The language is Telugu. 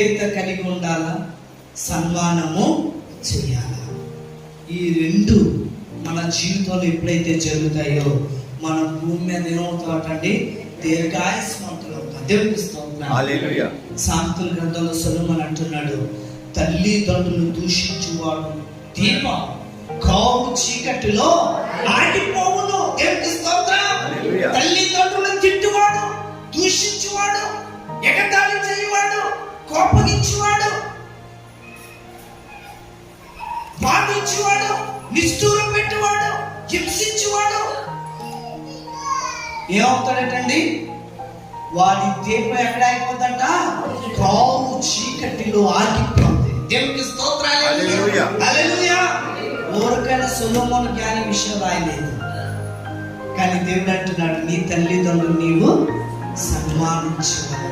కలిగి ఉండాలా, సన్మానము చేయాలా. ఈ రెండు మన జీవితంలో ఎప్పుడైతే జరుగుతాయో మన భూమి మీద ఏమవుతామండి, దీర్ఘాయుష్మంతులు అవుతాం. దేవునికి స్తోత్రం. హల్లెలూయా. సామెతల గ్రంథంలో సొలొమోను అంటున్నాడు, తల్లిదండ్రులు దూషించువాడు దీపం కావు చీకటిలో ఆడిపోవును. దేవునికి స్తోత్రం. హల్లెలూయా. తల్లిదండ్రులు తిట్టువాడు, దూషించువాడు, ఎగతాళి చేయవాడు, కోపగించువాడు, బాధించువాడు, నిష్ఠూరం పెట్టువాడు, హింసించువాడు ఏమవుతాడటండి, వాడి దీపం ఎక్కడ అయిపోతుందంట, కావు చీకటిలో ఆగిపోతుంది. దేవునికి స్తోత్రాలు. హల్లెలూయా. హల్లెలూయా. ఊరికైనా సొలొమోను జ్ఞాని విషయం రాయలేదు, కానీ దేవుడు అంటున్నాడు, నీ తల్లిదండ్రులు నీవు సన్మానించవాలి.